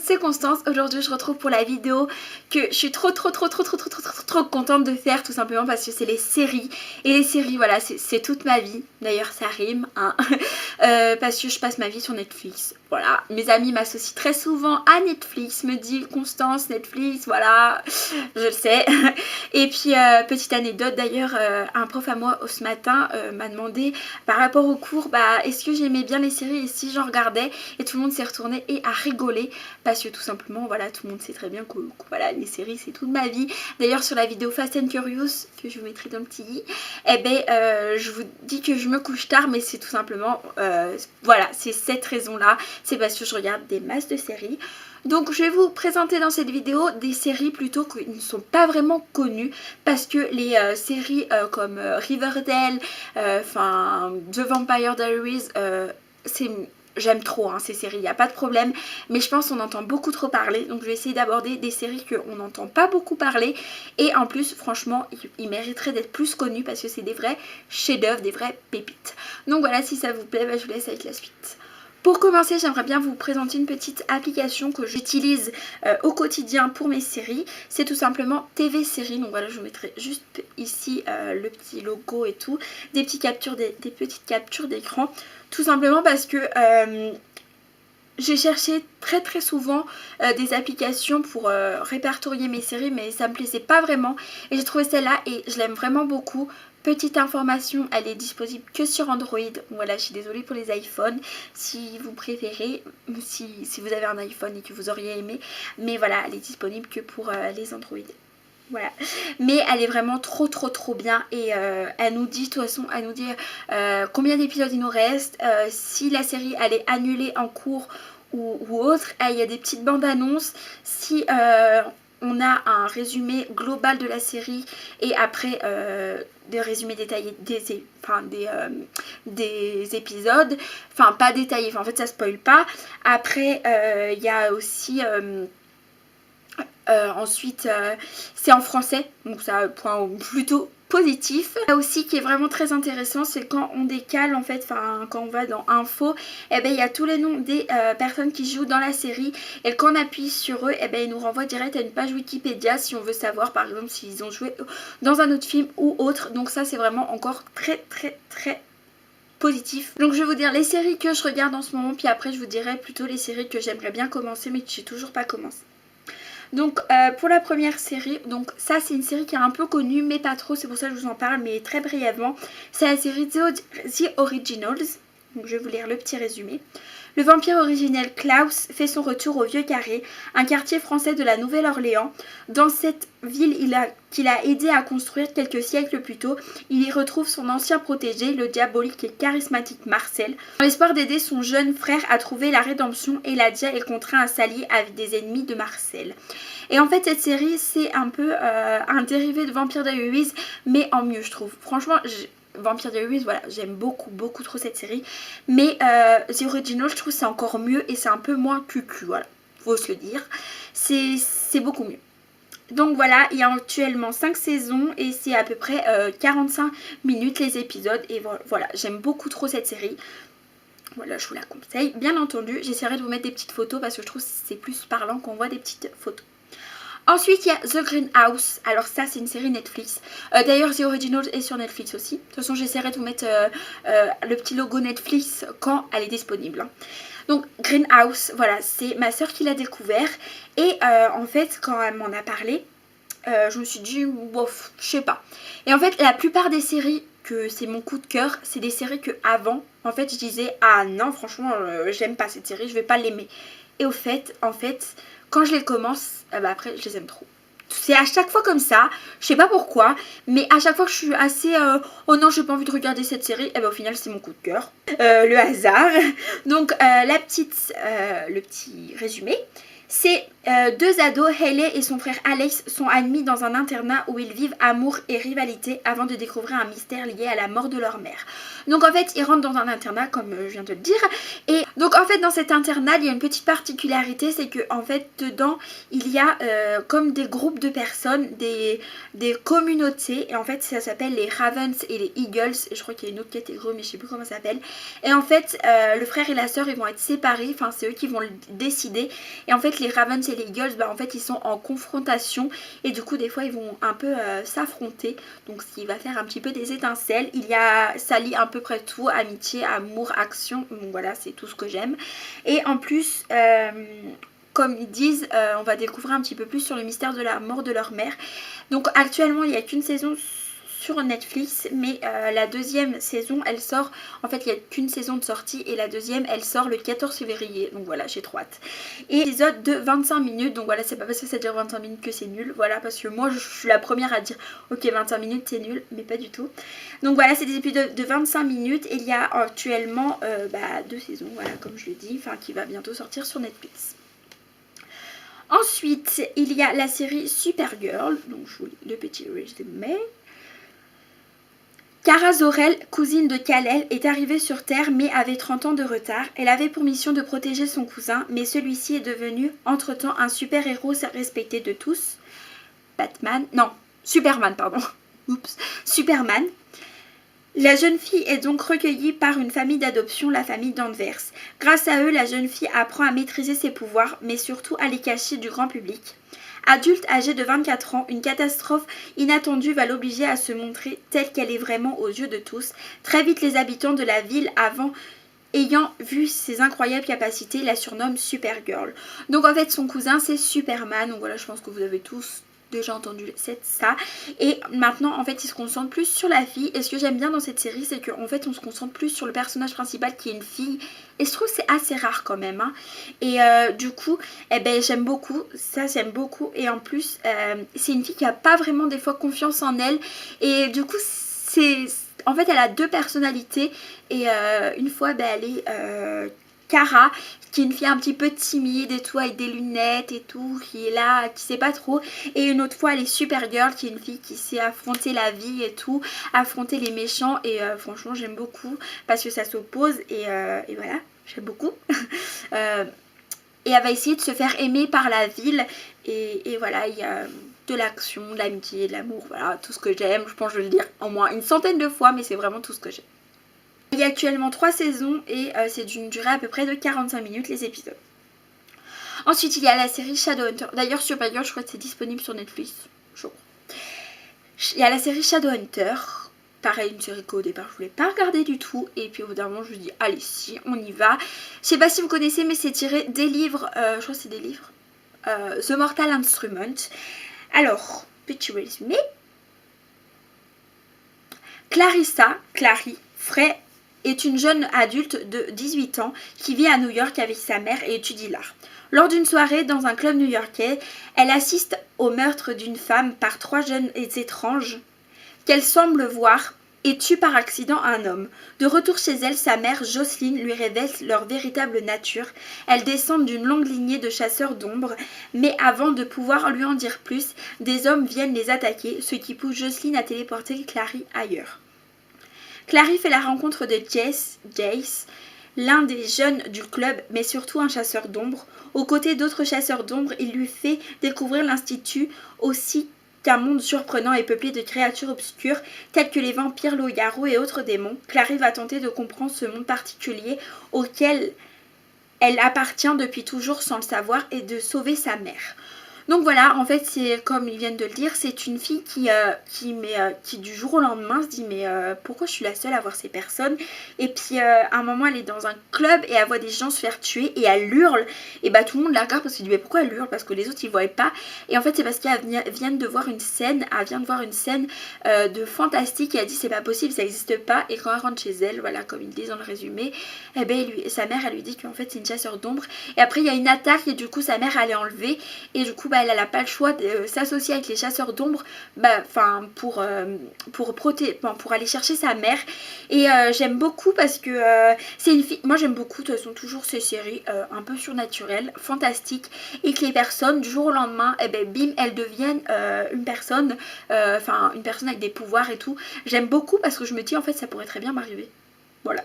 c'est Constance. Aujourd'hui je retrouve pour la vidéo que je suis trop contente de faire, tout simplement parce que c'est les séries. Et les séries, voilà, c'est toute ma vie. D'ailleurs ça rime, hein. Parce que je passe ma vie sur Netflix. Voilà, mes amis m'associent très souvent à Netflix, me disent Constance, Netflix, voilà, je le sais. Et puis petite anecdote d'ailleurs, un prof à moi ce matin m'a demandé par rapport au cours, est-ce que j'aimais bien les séries et si j'en regardais, et tout le monde s'est retourné et a rigolé parce que tout simplement voilà, tout le monde sait très bien que voilà, les séries c'est toute ma vie. D'ailleurs sur la vidéo Fast and Curious que je vous mettrai dans le petit i, je vous dis que je me couche tard, mais c'est tout simplement voilà, c'est cette raison là, c'est parce que je regarde des masses de séries. Donc je vais vous présenter dans cette vidéo des séries plutôt qui ne sont pas vraiment connues, parce que les séries comme Riverdale, The Vampire Diaries, j'aime trop ces séries, il n'y a pas de problème, mais je pense qu'on entend beaucoup trop parler, donc je vais essayer d'aborder des séries qu'on n'entend pas beaucoup parler, et en plus franchement ils mériteraient d'être plus connus parce que c'est des vrais chefs-d'œuvre, des vraies pépites. Donc voilà, si ça vous plaît, je vous laisse avec la suite. Pour commencer, j'aimerais bien vous présenter une petite application que j'utilise au quotidien pour mes séries. C'est tout simplement TV Séries. Donc voilà, je vous mettrai juste ici le petit logo et tout. Des petites captures d'écran. Tout simplement parce que j'ai cherché très souvent des applications pour répertorier mes séries, mais ça me plaisait pas vraiment. Et j'ai trouvé celle-là et je l'aime vraiment beaucoup. Petite information, elle est disponible que sur Android. Voilà, je suis désolée pour les iPhones, si vous préférez, si vous avez un iPhone et que vous auriez aimé. Mais voilà, elle est disponible que pour les Android. Voilà, mais elle est vraiment trop bien et elle nous dit, de toute façon, elle nous dit combien d'épisodes il nous reste, si la série elle est annulée en cours ou autre. Il y a des petites bandes annonces, si on a un résumé global de la série et après des résumés détaillés des épisodes, enfin pas détaillés, en fait ça spoil pas. Après il y a aussi ensuite c'est en français, donc ça a un point plutôt positif. Là aussi qui est vraiment très intéressant, c'est quand on décale en fait, quand on va dans info, il y a tous les noms des personnes qui jouent dans la série, et quand on appuie sur eux, il nous renvoie direct à une page Wikipédia si on veut savoir par exemple s'ils ont joué dans un autre film ou autre. Donc ça c'est vraiment encore très positif. Donc je vais vous dire les séries que je regarde en ce moment, puis après je vous dirai plutôt les séries que j'aimerais bien commencer mais que j'ai toujours pas commencé. Donc pour la première série, donc ça c'est une série qui est un peu connue mais pas trop, c'est pour ça que je vous en parle mais très brièvement. C'est la série The Originals, donc je vais vous lire le petit résumé. Le vampire originel Klaus fait son retour au Vieux Carré, un quartier français de la Nouvelle-Orléans. Dans cette ville qu'il a aidé à construire quelques siècles plus tôt, il y retrouve son ancien protégé, le diabolique et charismatique Marcel. Dans l'espoir d'aider son jeune frère à trouver la rédemption, Eladia est contraint à s'allier avec des ennemis de Marcel. Et en fait cette série c'est un peu un dérivé de Vampire Diaries mais en mieux je trouve. Franchement Vampire Diaries, voilà, j'aime beaucoup trop cette série. Mais The Original, je trouve c'est encore mieux et c'est un peu moins cucu, voilà, faut se le dire. C'est beaucoup mieux. Donc voilà, il y a actuellement 5 saisons et c'est à peu près 45 minutes les épisodes. Et voilà, j'aime beaucoup trop cette série. Voilà, je vous la conseille. Bien entendu, j'essaierai de vous mettre des petites photos parce que je trouve que c'est plus parlant qu'on voit des petites photos. Ensuite, il y a The Greenhouse. Alors ça, c'est une série Netflix. D'ailleurs, The Originals est sur Netflix aussi. De toute façon, j'essaierai de vous mettre le petit logo Netflix quand elle est disponible. Donc, Greenhouse, voilà, c'est ma soeur qui l'a découvert. Et en fait, quand elle m'en a parlé, je me suis dit, bof, je sais pas. Et en fait, la plupart des séries que c'est mon coup de cœur, c'est des séries que avant, en fait, je disais, ah non, franchement, j'aime pas cette série, je vais pas l'aimer. Et au fait, quand je les commence, après je les aime trop. C'est à chaque fois comme ça, je sais pas pourquoi, mais à chaque fois que je suis assez oh non j'ai pas envie de regarder cette série, au final c'est mon coup de cœur, le hasard. Donc le petit résumé, c'est Deux ados, Hailey et son frère Alex, sont admis dans un internat où ils vivent amour et rivalité avant de découvrir un mystère lié à la mort de leur mère. Donc en fait, ils rentrent dans un internat, comme je viens de le dire. Et donc en fait, dans cet internat, il y a une petite particularité, c'est que en fait, dedans, il y a comme des groupes de personnes, des communautés. Et en fait, ça s'appelle les Ravens et les Eagles. Et je crois qu'il y a une autre catégorie, mais je sais plus comment ça s'appelle. Et en fait, le frère et la sœur, ils vont être séparés. Enfin, c'est eux qui vont le décider. Et en fait, les Ravens et les Eagles, bah, en fait, ils sont en confrontation. Et du coup, des fois, ils vont un peu s'affronter. Donc, ce qui va faire un petit peu des étincelles. Ça lie à peu près tout. Amitié, amour, action. Donc voilà, c'est tout ce que j'aime. Et en plus... comme ils disent, on va découvrir un petit peu plus sur le mystère de la mort de leur mère. Donc actuellement, il n'y a qu'une saison sur Netflix, mais la deuxième saison, elle sort, en fait, il n'y a qu'une saison de sortie, et la deuxième, elle sort le 14 février, donc voilà, j'ai trop hâte. Et épisode de 25 minutes, donc voilà, c'est pas parce que ça dure 25 minutes que c'est nul, voilà, parce que moi, je suis la première à dire, ok, 25 minutes, c'est nul, mais pas du tout. Donc voilà, c'est des épisodes de 25 minutes, et il y a actuellement deux saisons, voilà, comme je l'ai dit, enfin, qui va bientôt sortir sur Netflix. Ensuite, il y a la série Supergirl, donc je vous lis le petit résumé. Kara Zor-El, cousine de Kal-El, est arrivée sur Terre mais avait 30 ans de retard. Elle avait pour mission de protéger son cousin, mais celui-ci est devenu entre-temps un super-héros respecté de tous. Superman, pardon. Oups, Superman. La jeune fille est donc recueillie par une famille d'adoption, la famille Danvers. Grâce à eux, la jeune fille apprend à maîtriser ses pouvoirs, mais surtout à les cacher du grand public. Adulte âgée de 24 ans, une catastrophe inattendue va l'obliger à se montrer telle qu'elle est vraiment aux yeux de tous. Très vite, les habitants de la ville, ayant vu ses incroyables capacités, la surnomment Supergirl. Donc en fait, son cousin, c'est Superman. Donc voilà, je pense que vous avez tous déjà entendu ça. Et maintenant, en fait, il se concentre plus sur la fille. Et ce que j'aime bien dans cette série, c'est qu'en fait, on se concentre plus sur le personnage principal qui est une fille. Et je trouve que c'est assez rare quand même. Hein. Et du coup, j'aime beaucoup. Ça, j'aime beaucoup. Et en plus, c'est une fille qui n'a pas vraiment des fois confiance en elle. Et du coup, en fait, elle a deux personnalités. Et une fois, elle est... Kara, qui est une fille un petit peu timide et tout, avec des lunettes et tout, qui est là, qui sait pas trop. Et une autre fois, elle est Supergirl, qui est une fille qui sait affronter la vie et tout, affronter les méchants. Et franchement, j'aime beaucoup parce que ça s'oppose. Et voilà, j'aime beaucoup. Et elle va essayer de se faire aimer par la ville. Et voilà, il y a de l'action, de l'amitié, de l'amour, voilà, tout ce que j'aime. Je pense que je vais le dire en moins une centaine de fois, mais c'est vraiment tout ce que j'aime. Il y a actuellement 3 saisons et c'est d'une durée à peu près de 45 minutes les épisodes. Ensuite, il y a la série Shadowhunter. D'ailleurs, Supergirl, je crois que c'est disponible sur Netflix. Il y a la série Shadowhunter. Pareil, une série qu'au départ, je voulais pas regarder du tout. Et puis au bout d'un moment, je me dis, allez, si, on y va. Je sais pas si vous connaissez, mais c'est tiré des livres. Je crois que c'est des livres. The Mortal Instrument. Alors, petit résumé. Clary Frey est une jeune adulte de 18 ans qui vit à New York avec sa mère et étudie l'art. Lors d'une soirée dans un club new-yorkais, elle assiste au meurtre d'une femme par 3 jeunes étranges qu'elle semble voir et tue par accident un homme. De retour chez elle, sa mère, Jocelyn, lui révèle leur véritable nature. Elles descendent d'une longue lignée de chasseurs d'ombre, mais avant de pouvoir lui en dire plus, des hommes viennent les attaquer, ce qui pousse Jocelyn à téléporter Clary ailleurs. Clary fait la rencontre de Jace, l'un des jeunes du club, mais surtout un chasseur d'ombre. Aux côtés d'autres chasseurs d'ombre, il lui fait découvrir l'Institut, aussi qu'un monde surprenant et peuplé de créatures obscures, telles que les vampires, loups-garous et autres démons. Clary va tenter de comprendre ce monde particulier auquel elle appartient depuis toujours sans le savoir et de sauver sa mère. Donc voilà, en fait, c'est comme ils viennent de le dire, c'est une fille qui du jour au lendemain se dit mais pourquoi je suis la seule à voir ces personnes. Et puis à un moment elle est dans un club et elle voit des gens se faire tuer et elle hurle. Et bah tout le monde la regarde parce qu'elle dit mais pourquoi elle hurle, parce que les autres ils voient pas. Et en fait c'est parce qu'elle vient de voir une scène, de fantastique et elle dit c'est pas possible, ça n'existe pas. Et quand elle rentre chez elle, voilà comme ils disent dans le résumé, et ben sa mère elle lui dit qu'en fait c'est une chasseur d'ombre. Et après il y a une attaque et du coup sa mère elle est enlevée et du coup bah elle n'a pas le choix de s'associer avec les chasseurs d'ombre pour aller chercher sa mère. Et j'aime beaucoup parce que c'est une fille, moi j'aime beaucoup de toute façon toujours ces séries un peu surnaturelles, fantastiques, et que les personnes du jour au lendemain, bim, elles deviennent une personne avec des pouvoirs et tout. J'aime beaucoup parce que je me dis en fait ça pourrait très bien m'arriver. Voilà,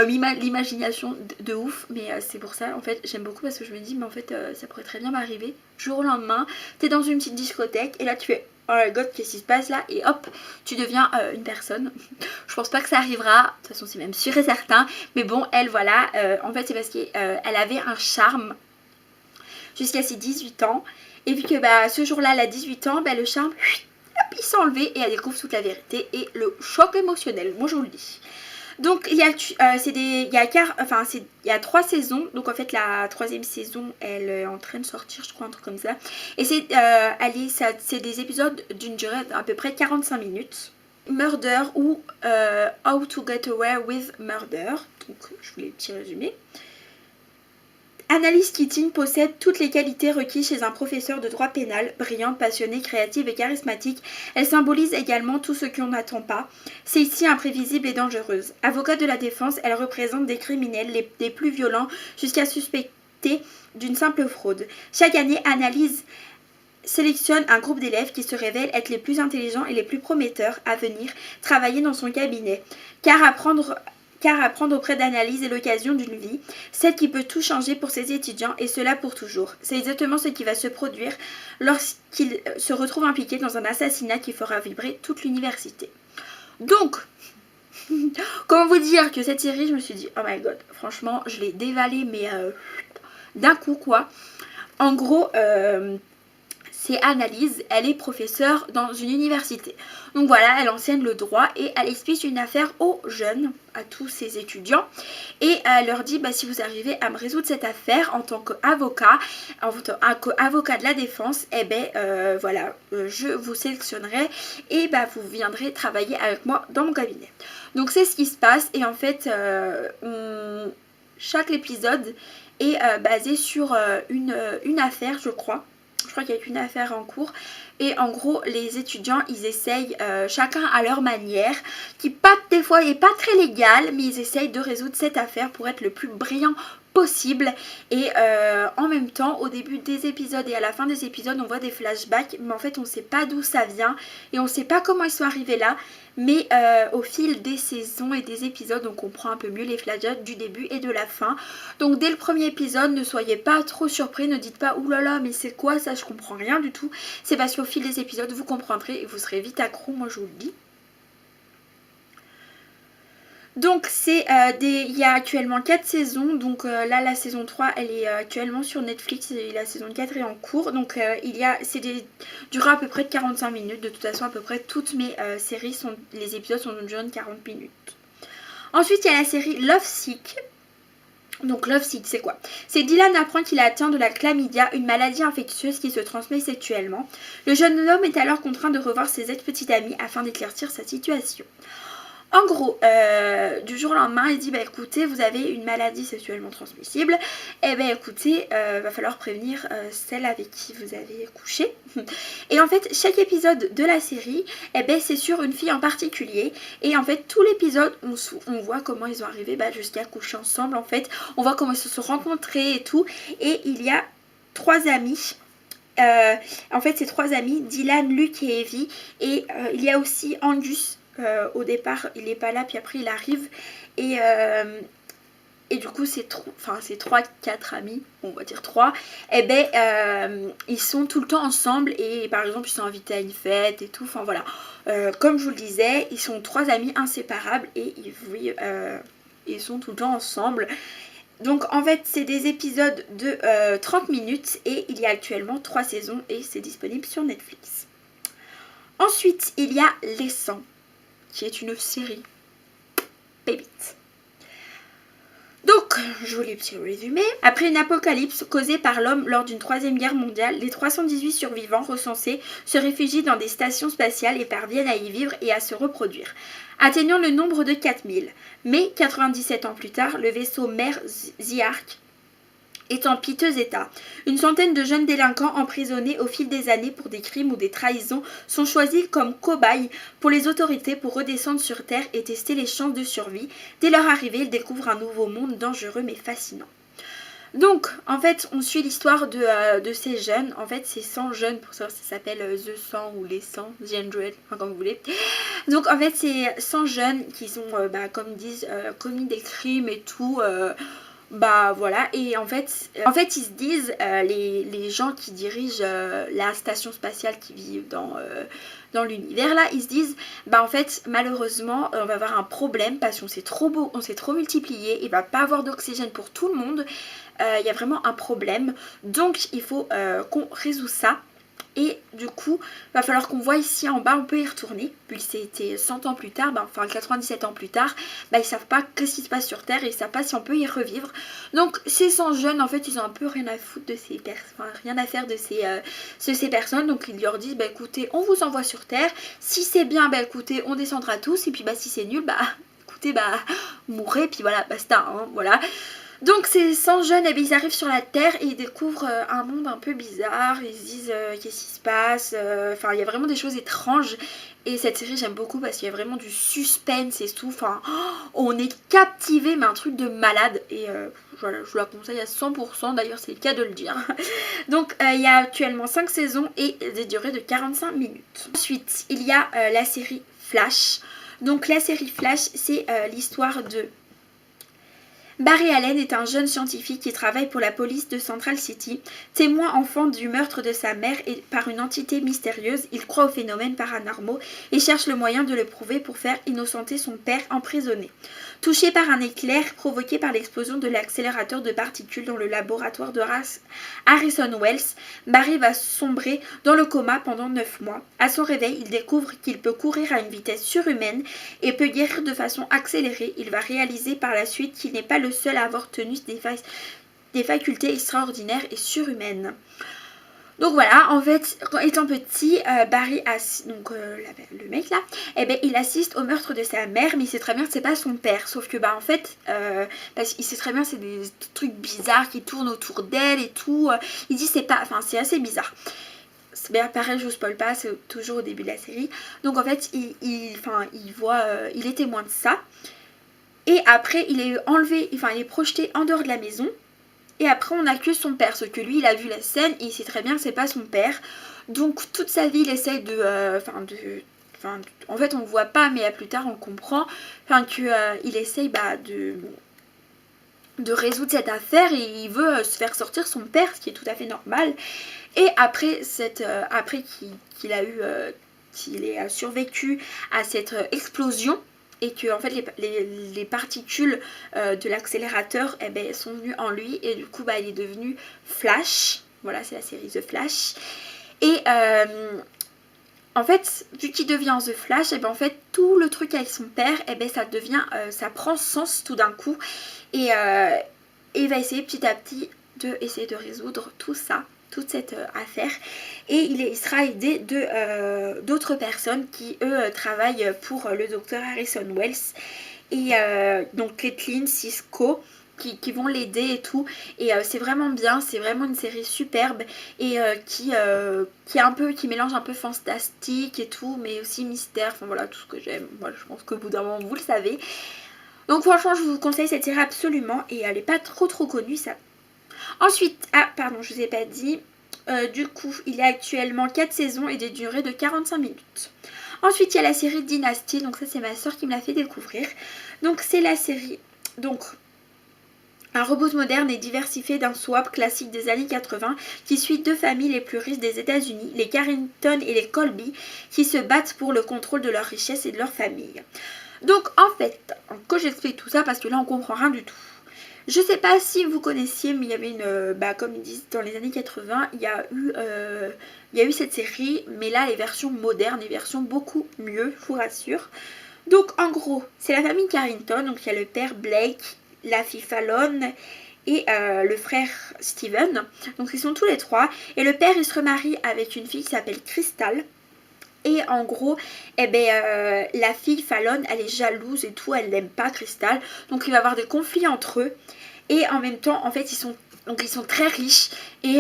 l'imagination de ouf, mais c'est pour ça en fait j'aime beaucoup parce que je me dis mais en fait ça pourrait très bien m'arriver. Du jour au lendemain, t'es dans une petite discothèque et là tu fais oh my god qu'est-ce qui se passe là, et hop tu deviens une personne. Je pense pas que ça arrivera, de toute façon c'est même sûr et certain, mais bon elle voilà, en fait c'est parce qu'elle avait un charme jusqu'à ses 18 ans, et vu que ce jour-là elle a 18 ans, le charme hop, il s'est enlevé et elle découvre toute la vérité et le choc émotionnel, moi je vous le dis. Donc il y a 3 saisons, donc en fait la 3e saison elle est en train de sortir, je crois, un truc comme ça. Et c'est des épisodes d'une durée d'à peu près 45 minutes. Murder ou How to Get Away with Murder, donc je voulais le petit résumé. Annalise Keating possède toutes les qualités requises chez un professeur de droit pénal, brillante, passionnée, créative et charismatique. Elle symbolise également tout ce qu'on n'attend pas. C'est ici imprévisible et dangereuse. Avocate de la défense, elle représente des criminels les plus violents jusqu'à suspecter d'une simple fraude. Chaque année, Annalise sélectionne un groupe d'élèves qui se révèlent être les plus intelligents et les plus prometteurs à venir travailler dans son cabinet. Car apprendre auprès d'Annalise est l'occasion d'une vie, celle qui peut tout changer pour ses étudiants, et cela pour toujours. C'est exactement ce qui va se produire lorsqu'il se retrouve impliqué dans un assassinat qui fera vibrer toute l'université. Donc, comment vous dire que cette série, je me suis dit, oh my god, franchement, je l'ai dévalée, mais d'un coup quoi. En gros, c'est Annalise, elle est professeure dans une université. Donc voilà, elle enseigne le droit et elle explique une affaire aux jeunes, à tous ses étudiants. Et elle leur dit, si vous arrivez à me résoudre cette affaire en tant qu'avocat, de la défense, je vous sélectionnerai et vous viendrez travailler avec moi dans mon cabinet. Donc c'est ce qui se passe, et en fait, chaque épisode est basé sur une affaire, je crois. Je crois qu'il y a qu'une affaire en cours. Et en gros, les étudiants, ils essayent chacun à leur manière, qui des fois n'est pas très légale, mais ils essayent de résoudre cette affaire pour être le plus brillant possible. Et en même temps, au début des épisodes et à la fin des épisodes, on voit des flashbacks, mais en fait on ne sait pas d'où ça vient et on ne sait pas comment ils sont arrivés là. Mais au fil des saisons et des épisodes, on comprend un peu mieux les flashbacks du début et de la fin. Donc dès le premier épisode, ne soyez pas trop surpris, ne dites pas oulala mais c'est quoi ça, je comprends rien du tout. C'est parce qu'au fil des épisodes, vous comprendrez et vous serez vite accro, moi je vous le dis. Donc il y a actuellement 4 saisons, donc là la saison 3 elle est actuellement sur Netflix et la saison 4 est en cours. Donc c'est des durées à peu près de 45 minutes, de toute façon à peu près toutes mes séries, les épisodes sont d'une durée de 40 minutes. Ensuite il y a la série Lovesick. Donc Lovesick c'est quoi? C'est Dylan apprend qu'il est atteint de la chlamydia, une maladie infectieuse qui se transmet sexuellement. Le jeune homme est alors contraint de revoir ses ex-petites amies afin d'éclaircir sa situation. En gros, du jour au lendemain, il dit écoutez, vous avez une maladie sexuellement transmissible, écoutez, va falloir prévenir celle avec qui vous avez couché. Et en fait, chaque épisode de la série, c'est sur une fille en particulier. Et en fait, tout l'épisode, on voit comment ils ont arrivé jusqu'à coucher ensemble. En fait, on voit comment ils se sont rencontrés et tout. Et il y a 3 amis. En fait, ces 3 amis, Dylan, Luke et Evie. Et il y a aussi Angus. Au départ il n'est pas là, puis après il arrive et du coup c'est 3-4 amis, on va dire 3, ils sont tout le temps ensemble et par exemple ils sont invités à une fête et tout, enfin voilà, comme je vous le disais, ils sont 3 amis inséparables et ils sont tout le temps ensemble. Donc en fait c'est des épisodes de 30 minutes et il y a actuellement 3 saisons et c'est disponible sur Netflix. Ensuite il y a Les 100 qui est une série pépite. Donc, je vous lis le petit résumé. Après une apocalypse causée par l'homme lors d'une 3e guerre mondiale, les 318 survivants recensés se réfugient dans des stations spatiales et parviennent à y vivre et à se reproduire, atteignant le nombre de 4000. Mais 97 ans plus tard, le vaisseau mère The Ark est en piteux état. Une centaine de jeunes délinquants emprisonnés au fil des années pour des crimes ou des trahisons sont choisis comme cobayes pour les autorités pour redescendre sur Terre et tester les chances de survie. Dès leur arrivée, ils découvrent un nouveau monde dangereux mais fascinant. Donc, en fait, on suit l'histoire de ces jeunes. En fait, c'est 100 jeunes, pour ça s'appelle The 100 ou les 100, The 100, enfin comme vous voulez. Donc, en fait, c'est 100 jeunes qui ont, comme ils disent, commis des crimes et tout. Bah voilà, et en fait ils se disent, les gens qui dirigent la station spatiale qui vivent dans l'univers là, ils se disent, bah en fait malheureusement on va avoir un problème parce qu'on s'est trop multiplié, il va pas avoir d'oxygène pour tout le monde, il y a vraiment un problème, donc il faut qu'on résout ça. Et du coup, il va falloir qu'on voit ici en bas, on peut y retourner. Puis c'était 100 ans plus tard, enfin 97 ans plus tard, ils savent pas qu'est-ce qui se passe sur Terre et ils savent pas si on peut y revivre. Donc ces 100 jeunes, en fait, ils ont un peu rien à foutre de ces personnes, enfin, rien à faire de ces personnes. Donc ils leur disent, écoutez, on vous envoie sur Terre. Si c'est bien, écoutez, on descendra tous. Et puis si c'est nul, écoutez, mourrez. Puis voilà, basta, hein, voilà. Donc ces 100 jeunes, ils arrivent sur la Terre et ils découvrent un monde un peu bizarre. Ils se disent qu'est-ce qui se passe, enfin il y a vraiment des choses étranges. Et cette série j'aime beaucoup parce qu'il y a vraiment du suspense et tout. Enfin on est captivé, mais un truc de malade. Et voilà, je vous la conseille à 100%, d'ailleurs c'est le cas de le dire. Donc il y a actuellement 5 saisons et des durées de 45 minutes. Ensuite il y a la série Flash. Donc la série Flash, c'est l'histoire de... Barry Allen est un jeune scientifique qui travaille pour la police de Central City. Témoin enfant du meurtre de sa mère et par une entité mystérieuse, il croit aux phénomènes paranormaux et cherche le moyen de le prouver pour faire innocenter son père emprisonné. Touché par un éclair provoqué par l'explosion de l'accélérateur de particules dans le laboratoire de Harrison Wells, Barry va sombrer dans le coma pendant 9 mois. À son réveil, il découvre qu'il peut courir à une vitesse surhumaine et peut guérir de façon accélérée. Il va réaliser par la suite qu'il n'est pas le seul à avoir tenu des facultés extraordinaires et surhumaines. Donc voilà, en fait, étant petit, Barry, donc le mec là, il assiste au meurtre de sa mère, mais il sait très bien que c'est pas son père. Sauf que en fait, parce qu'il sait très bien que c'est des trucs bizarres qui tournent autour d'elle et tout. Il dit c'est pas, enfin c'est assez bizarre. C'est bien pareil, je vous spoil pas, c'est toujours au début de la série. Donc en fait, il voit, il est témoin de ça. Et après, il est enlevé, enfin il est projeté en dehors de la maison. Et après on accuse son père, sauf que lui il a vu la scène et il sait très bien que c'est pas son père. Donc toute sa vie il essaye en fait on le voit pas, mais plus tard on comprend qu'il essaye de résoudre cette affaire et il veut se faire sortir son père, ce qui est tout à fait normal. Et après qu'il ait survécu à cette explosion, et que en fait les particules de l'accélérateur sont venues en lui et du coup il est devenu Flash. Voilà, c'est la série The Flash. Et en fait, vu qu'il devient The Flash, en fait tout le truc avec son père, ça prend sens tout d'un coup. Et il va essayer petit à petit de résoudre tout ça, toute cette affaire, et il sera aidé d'autres personnes qui eux travaillent pour le docteur Harrison Wells et donc Kathleen, Cisco qui vont l'aider et tout, et c'est vraiment bien, c'est vraiment une série superbe et qui mélange un peu fantastique et tout, mais aussi mystère, enfin voilà tout ce que j'aime. Voilà, je pense qu'au bout d'un moment vous le savez. Donc franchement je vous conseille cette série absolument, et elle n'est pas trop connue ça. Ensuite, je vous ai pas dit, du coup il y a actuellement 4 saisons et des durées de 45 minutes. Ensuite il y a la série Dynasty, donc ça c'est ma soeur qui me l'a fait découvrir. Donc c'est la série, donc un reboot moderne et diversifié d'un swap classique des années 80 qui suit 2 familles les plus riches des États-Unis, les Carrington et les Colby, qui se battent pour le contrôle de leurs richesses et de leur famille. Donc en fait, que j'explique tout ça parce que là on comprend rien du tout. Je sais pas si vous connaissiez, mais il y avait comme ils disent dans les années 80, il y a eu cette série, mais là les versions modernes, les versions beaucoup mieux, je vous rassure. Donc en gros, c'est la famille Carrington, donc il y a le père Blake, la fille Fallon et le frère Steven. Donc ils sont tous les 3, et le père il se remarie avec une fille qui s'appelle Crystal. Et en gros, la fille Fallon, elle est jalouse et tout, elle n'aime pas Crystal. Donc il va y avoir des conflits entre eux. Et en même temps, en fait, ils sont Donc ils sont très riches et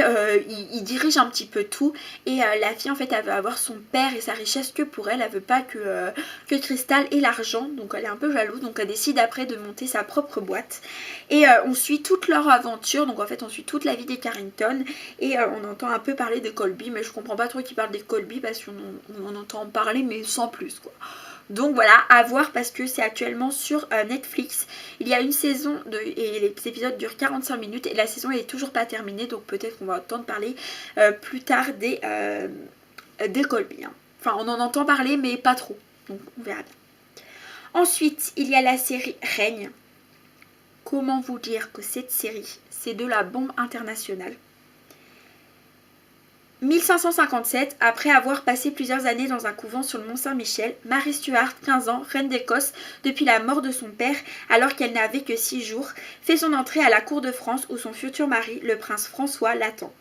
ils dirigent un petit peu tout. Et la fille en fait elle veut avoir son père et sa richesse que pour elle. Elle veut pas que Crystal ait l'argent. Donc elle est un peu jalouse. Donc elle décide après de monter sa propre boîte. Et on suit toute leur aventure. Donc en fait on suit toute la vie des Carrington. Et on entend un peu parler de Colby. Mais je comprends pas trop qu'ils parlent des Colby parce qu'on entend parler mais sans plus quoi. Donc voilà, à voir parce que c'est actuellement sur Netflix. Il y a une saison et les épisodes durent 45 minutes et la saison est toujours pas terminée. Donc peut-être qu'on va entendre parler plus tard des Colby. Hein. Enfin on en entend parler mais pas trop. Donc on verra bien. Ensuite il y a la série Règne. Comment vous dire que cette série c'est de la bombe internationale. 1557, après avoir passé plusieurs années dans un couvent sur le mont Saint-Michel, Mary Stuart, 15 ans, reine d'Écosse depuis la mort de son père alors qu'elle n'avait que 6 jours, fait son entrée à la cour de France où son futur mari, le prince François, l'attend.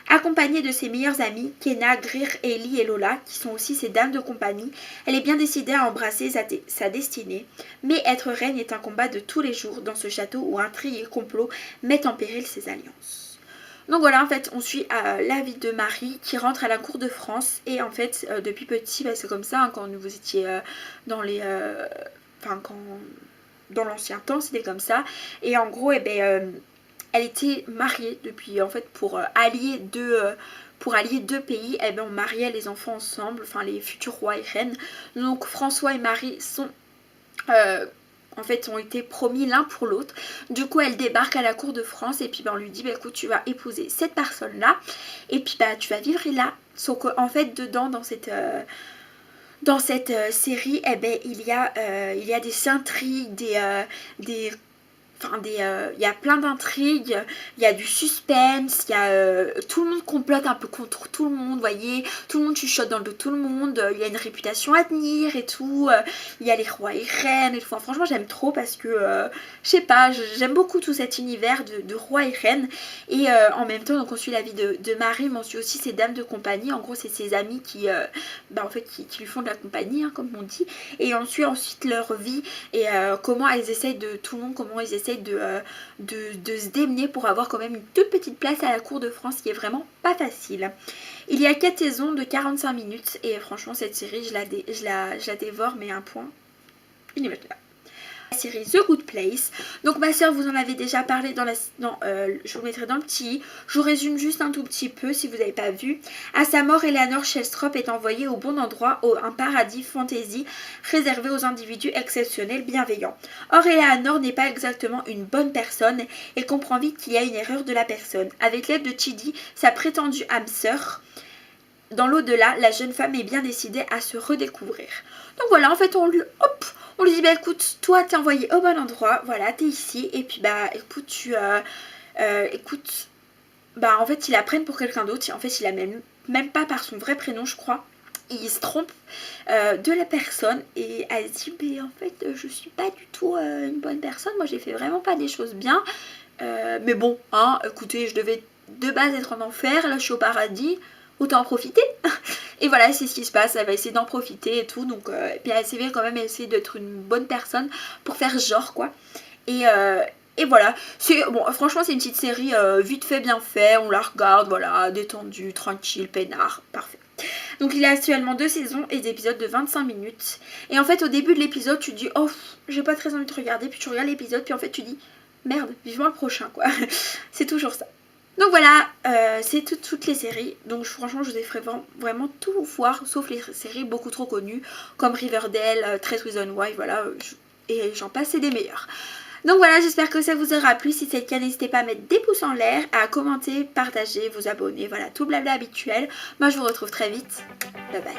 Accompagnée de ses meilleures amies, Kenna, Greer, Ellie et Lola, qui sont aussi ses dames de compagnie, elle est bien décidée à embrasser sa destinée. Mais être reine est un combat de tous les jours dans ce château où intrigue et complot mettent en péril ses alliances. Donc voilà, en fait, on suit la vie de Marie qui rentre à la cour de France. Et en fait, depuis petit, c'est comme ça, hein, quand vous étiez dans les... dans l'ancien temps, c'était comme ça. Et en gros, elle était mariée depuis, en fait, pour allier deux pays, on mariait les enfants ensemble, enfin les futurs rois et reines. Donc François et Marie sont... en fait ont été promis l'un pour l'autre. Du coup elle débarque à la cour de France et puis on lui dit écoute tu vas épouser cette personne là et puis tu vas vivre là. Sauf qu'en fait dedans dans cette série il y a des intrigues, il y a plein d'intrigues, il y a du suspense, tout le monde complote un peu contre tout le monde, vous voyez, tout le monde chuchote dans le dos de tout le monde, il y a une réputation à tenir et tout, il y a les rois et reines et tout. Enfin, franchement j'aime trop parce que, je sais pas, j'aime beaucoup tout cet univers de rois et reines et en même temps donc on suit la vie de Marie mais on suit aussi ses dames de compagnie, en gros c'est ses amis qui lui font de la compagnie hein, comme on dit, et on suit ensuite leur vie et comment elles essayent comment ils essayent de se démener pour avoir quand même une toute petite place à la cour de France qui est vraiment pas facile. Il y a 4 saisons de 45 minutes et franchement cette série je la dévore mais un point inimaginable. La série The Good Place. Donc ma soeur vous en avez déjà parlé je vous mettrai dans le petit. Je vous résume juste un tout petit peu si vous n'avez pas vu. À sa mort, Eleanor Shestrop est envoyée au bon endroit, un paradis fantasy réservé aux individus exceptionnels bienveillants. Or Eleanor n'est pas exactement une bonne personne et comprend vite qu'il y a une erreur de la personne. Avec l'aide de Chidi, sa prétendue âme sœur, dans l'au-delà, la jeune femme est bien décidée à se redécouvrir. Donc voilà, en fait on lui dit écoute, toi t'es envoyé au bon endroit, voilà t'es ici et puis écoute en fait ils la prennent pour quelqu'un d'autre, en fait il la même pas par son vrai prénom je crois. Il se trompe de la personne et elle se dit en fait je suis pas du tout une bonne personne, moi j'ai fait vraiment pas des choses bien, mais bon hein, écoutez je devais de base être en enfer, là je suis au paradis, autant en profiter. Et voilà c'est ce qui se passe, elle va essayer d'en profiter et tout, donc et puis elle s'est quand même essayer d'être une bonne personne pour faire genre quoi. Et voilà, franchement c'est une petite série vite fait bien fait, on la regarde, voilà, détendue, tranquille, peinard, parfait. Donc il y a actuellement 2 saisons et des épisodes de 25 minutes. Et en fait au début de l'épisode tu te dis oh j'ai pas très envie de regarder, puis tu regardes l'épisode puis en fait tu dis merde, vivement le prochain quoi. C'est toujours ça. Donc voilà, c'est toutes les séries. Donc franchement je vous ai fait vraiment tout voir sauf les séries beaucoup trop connues comme Riverdale, 13 Reasons Why, voilà, et j'en passe, c'est des meilleurs. Donc voilà, j'espère que ça vous aura plu. Si c'est le cas, n'hésitez pas à mettre des pouces en l'air, à commenter, partager, vous abonner, voilà, tout blabla habituel. Moi je vous retrouve très vite, bye bye.